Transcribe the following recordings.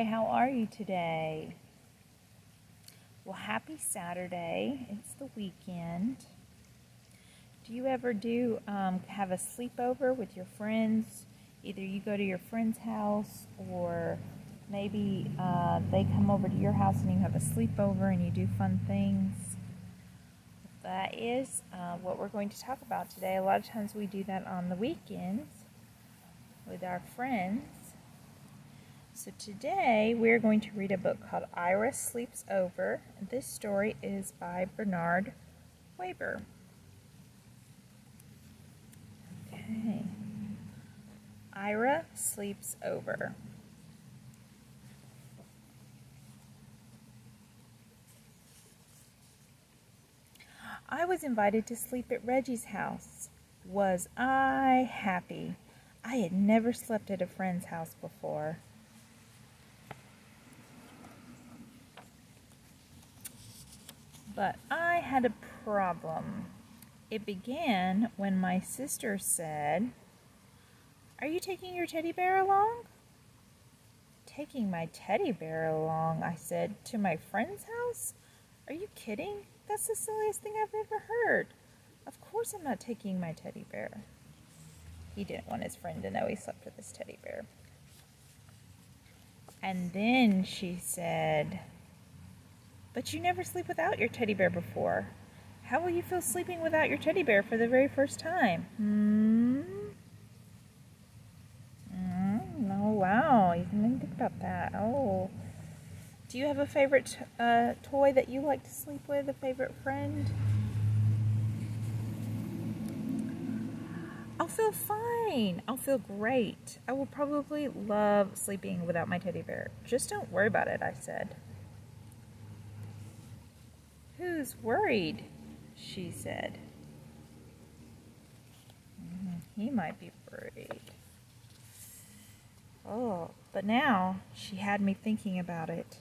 how are you today? Well, happy Saturday. It's the weekend. Do you ever have a sleepover with your friends? Either you go to your friend's house or maybe they come over to your house and you have a sleepover and you do fun things. That is what we're going to talk about today. A lot of times we do that on the weekends with our friends. So today we're going to read a book called Ira Sleeps Over. This story is by Bernard Weber. Okay. Ira Sleeps Over. I was invited to sleep at Reggie's house. Was I happy? I had never slept at a friend's house before. But I had a problem. It began when my sister said, "Are you taking your teddy bear along?" "Taking my teddy bear along," I said, "to my friend's house? Are you kidding? That's the silliest thing I've ever heard. Of course I'm not taking my teddy bear." He didn't want his friend to know he slept with his teddy bear. And then she said, "But you never sleep without your teddy bear before. How will you feel sleeping without your teddy bear for the very first time?" Oh, wow. You didn't think about that. Oh. Do you have a favorite toy that you like to sleep with? A favorite friend? I'll feel fine. I'll feel great. I will probably love sleeping without my teddy bear. Just don't worry about it, I said. "Who's worried?" she said. He might be worried. Oh, but now she had me thinking about it.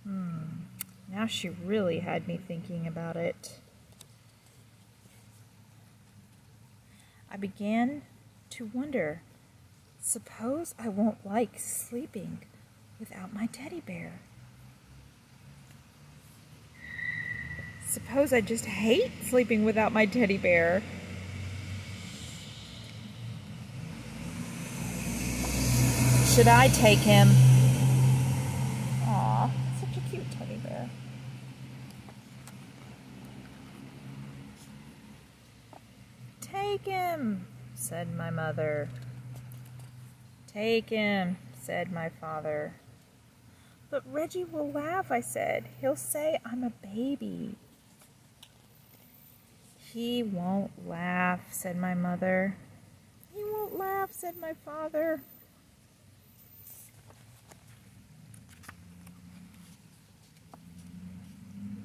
Now she really had me thinking about it. I began to wonder, suppose I won't like sleeping without my teddy bear. Suppose I just hate sleeping without my teddy bear. Should I take him? Aw, such a cute teddy bear. "Take him," said my mother. "Take him," said my father. "But Reggie will laugh," I said. "He'll say I'm a baby." "He won't laugh," said my mother. "He won't laugh," said my father.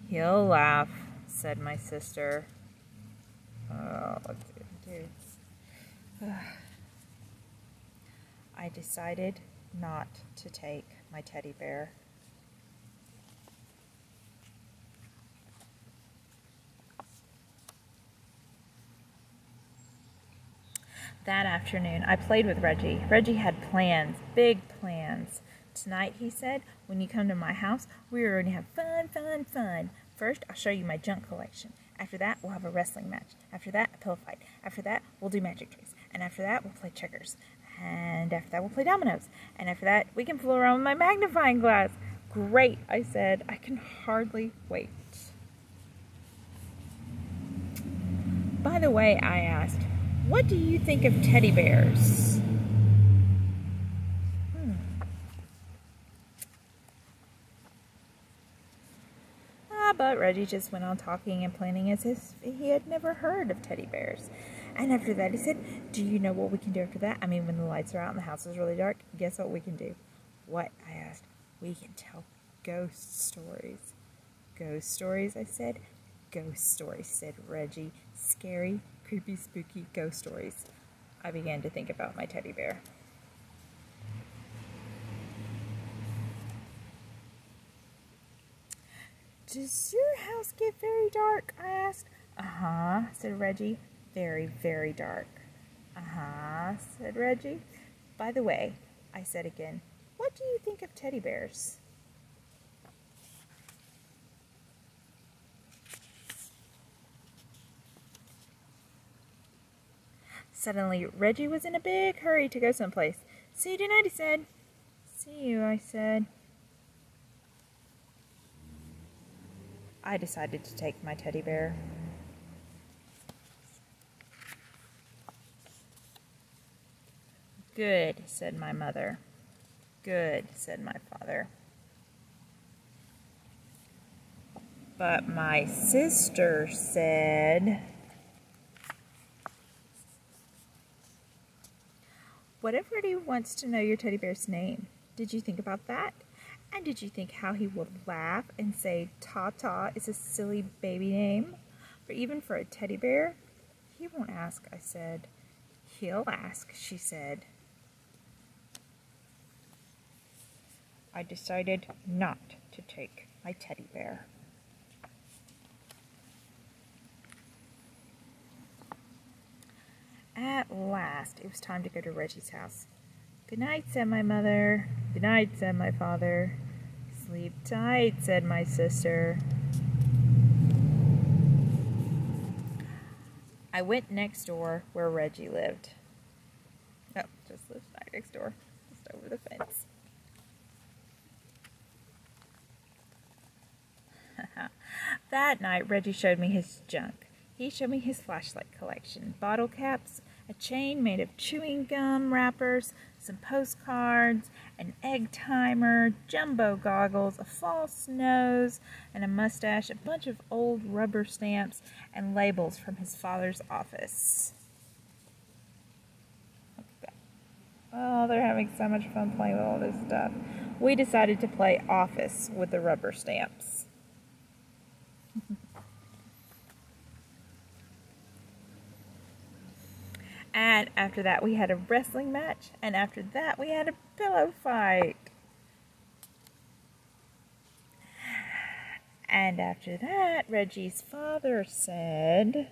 "He'll laugh," said my sister. Oh, what's it gonna do? I decided not to take my teddy bear. That afternoon, I played with Reggie. Reggie had plans, big plans. "Tonight," he said, "when you come to my house, we are going to have fun, fun, fun. First, I'll show you my junk collection. After that, we'll have a wrestling match. After that, a pillow fight. After that, we'll do magic tricks. And after that, we'll play checkers. And after that, we'll play dominoes. And after that, we can fool around with my magnifying glass." "Great," I said. "I can hardly wait." "By the way," I asked, "what do you think of teddy bears?" But Reggie just went on talking and planning as if he had never heard of teddy bears. And after that he said, "Do you know what we can do after that? I mean, when the lights are out and the house is really dark, guess what we can do?" "What?" I asked. "We can tell ghost stories." "Ghost stories?" I said. "Ghost stories," said Reggie. "Scary, creepy, spooky ghost stories." I began to think about my teddy bear. "Does your house get very dark?" I asked. "Uh-huh," said Reggie. "Very, very dark." "Uh-huh," said Reggie. "By the way," I said again, What do you think of teddy bears? Suddenly, Reggie was in a big hurry to go someplace. "See you tonight," he said. "See you," I said. I decided to take my teddy bear. "Good," said my mother. "Good," said my father. But my sister said, "What if Reddy wants to know your teddy bear's name? Did you think about that? And did you think how he would laugh and say Ta-Ta is a silly baby name? Or even for a teddy bear?" "He won't ask," I said. "He'll ask," she said. I decided not to take my teddy bear. At last, it was time to go to Reggie's house. "Good night," said my mother. "Good night," said my father. "Sleep tight," said my sister. I went next door where Reggie lived. Oh, just lives right next door, just over the fence. That night, Reggie showed me his junk. He showed me his flashlight collection, bottle caps, a chain made of chewing gum wrappers, some postcards, an egg timer, jumbo goggles, a false nose, and a mustache, a bunch of old rubber stamps, and labels from his father's office. Oh, they're having so much fun playing with all this stuff. We decided to play office with the rubber stamps. And after that, we had a wrestling match. And after that, we had a pillow fight. And after that, Reggie's father said,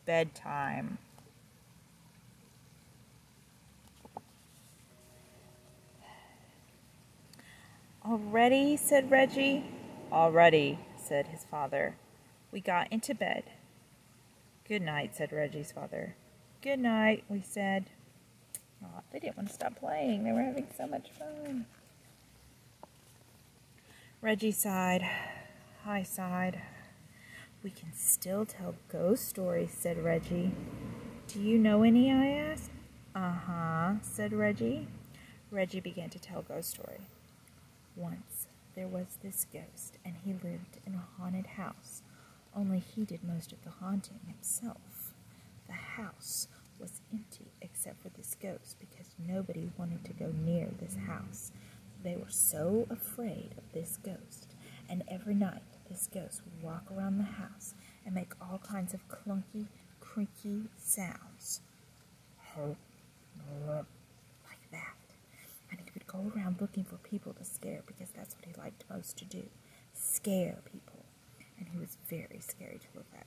"Bedtime." "All ready?" said Reggie. "All ready," said his father. We got into bed. "Good night," said Reggie's father. "Good night," we said. Oh, they didn't want to stop playing. They were having so much fun. Reggie sighed. I sighed. "We can still tell ghost stories," said Reggie. "Do you know any?" I asked. "Uh-huh," said Reggie. Reggie began to tell a ghost story. "Once there was this ghost, and he lived in a haunted house. Only he did most of the haunting himself. The house was empty except for this ghost because nobody wanted to go near this house. They were so afraid of this ghost, and every night this ghost would walk around the house and make all kinds of clunky, creaky sounds. Like that. And he would go around looking for people to scare because that's what he liked most to do. Scare people. And he was very scary to look at.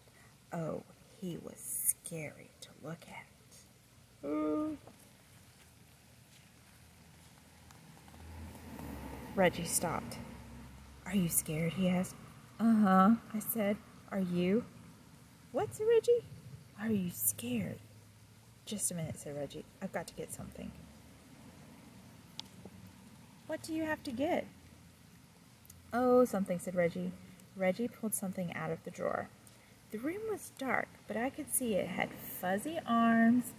Oh, he was scary to look at." Reggie stopped. "Are you scared?" he asked. "Uh-huh," I said. "Are you?" "What?" said Reggie. "Are you scared?" "Just a minute," said Reggie. "I've got to get something." "What do you have to get?" "Oh, something," said Reggie. Reggie pulled something out of the drawer. The room was dark, but I could see it had fuzzy arms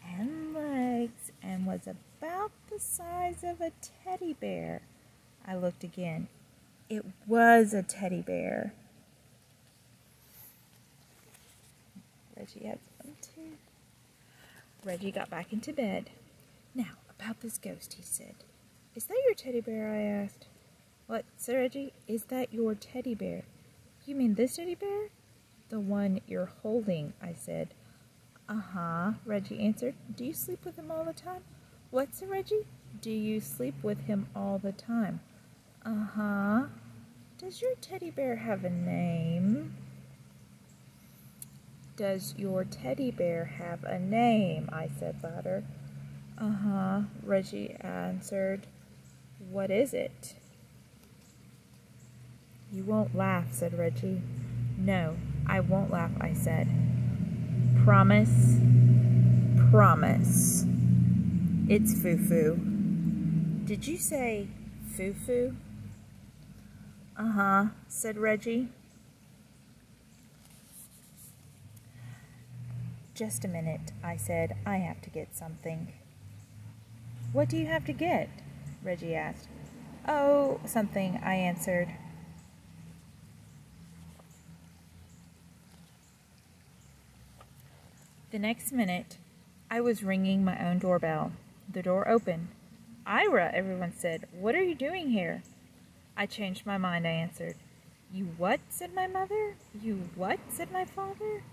and legs and was about the size of a teddy bear. I looked again. It was a teddy bear. Reggie had one too. Reggie got back into bed. "Now, about this ghost," he said. "Is that your teddy bear?" I asked. "What?" said Reggie. "Is that your teddy bear?" "You mean this teddy bear?" "The one you're holding," I said. "Uh-huh," Reggie answered. "Do you sleep with him all the time?" "What?" said Reggie. "Do you sleep with him all the time?" "Uh-huh." "Does your teddy bear have a name?" "Does your teddy bear have a name?" I said louder. Uh-huh, Reggie answered. What is it? You won't laugh, said Reggie. No, I won't laugh, I said. Promise? Promise. It's Foo-Foo. Did you say Foo-Foo? Uh-huh, said Reggie. Just a minute, I said. I have to get something. What do you have to get? Reggie asked. Oh, something, I answered. The next minute, I was ringing my own doorbell. The door opened. Ira, everyone said. What are you doing here? I changed my mind, I answered. You what? Said my mother. You what? Said my father.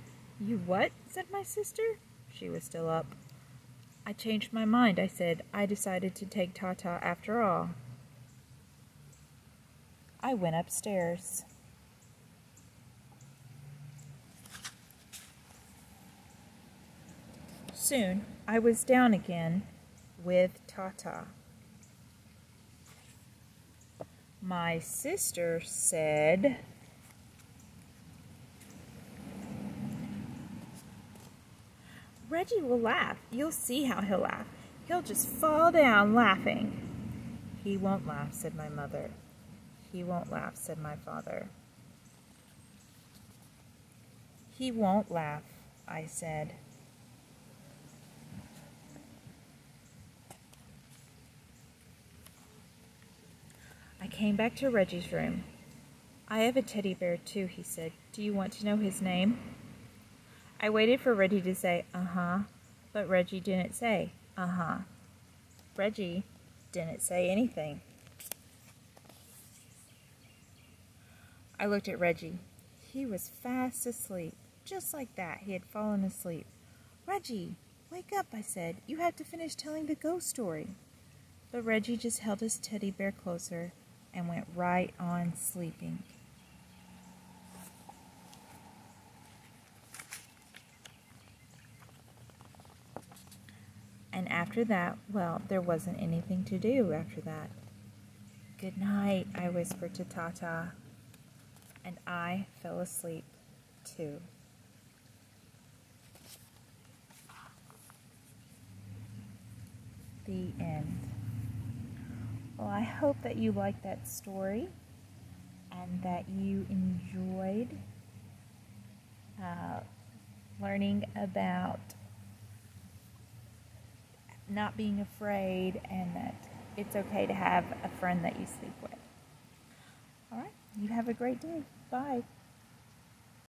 You what? Said my sister. She was still up. I changed my mind, I said. I decided to take Tata after all. I went upstairs. Soon, I was down again with Tata. My sister said, Reggie will laugh. You'll see how he'll laugh. He'll just fall down laughing. He won't laugh, said my mother. He won't laugh, said my father. He won't laugh, I said. I came back to Reggie's room. I have a teddy bear too, he said. Do you want to know his name? I waited for Reggie to say, uh-huh, but Reggie didn't say, uh-huh. Reggie didn't say anything. I looked at Reggie. He was fast asleep. Just like that, he had fallen asleep. Reggie, wake up, I said. You have to finish telling the ghost story. But Reggie just held his teddy bear closer and went right on sleeping. And after that, well, there wasn't anything to do after that. Good night, I whispered to Tata, and I fell asleep too. The end. Well, I hope that you liked that story and that you enjoyed learning about not being afraid and that it's okay to have a friend that you sleep with. All right, you have a great day. Bye.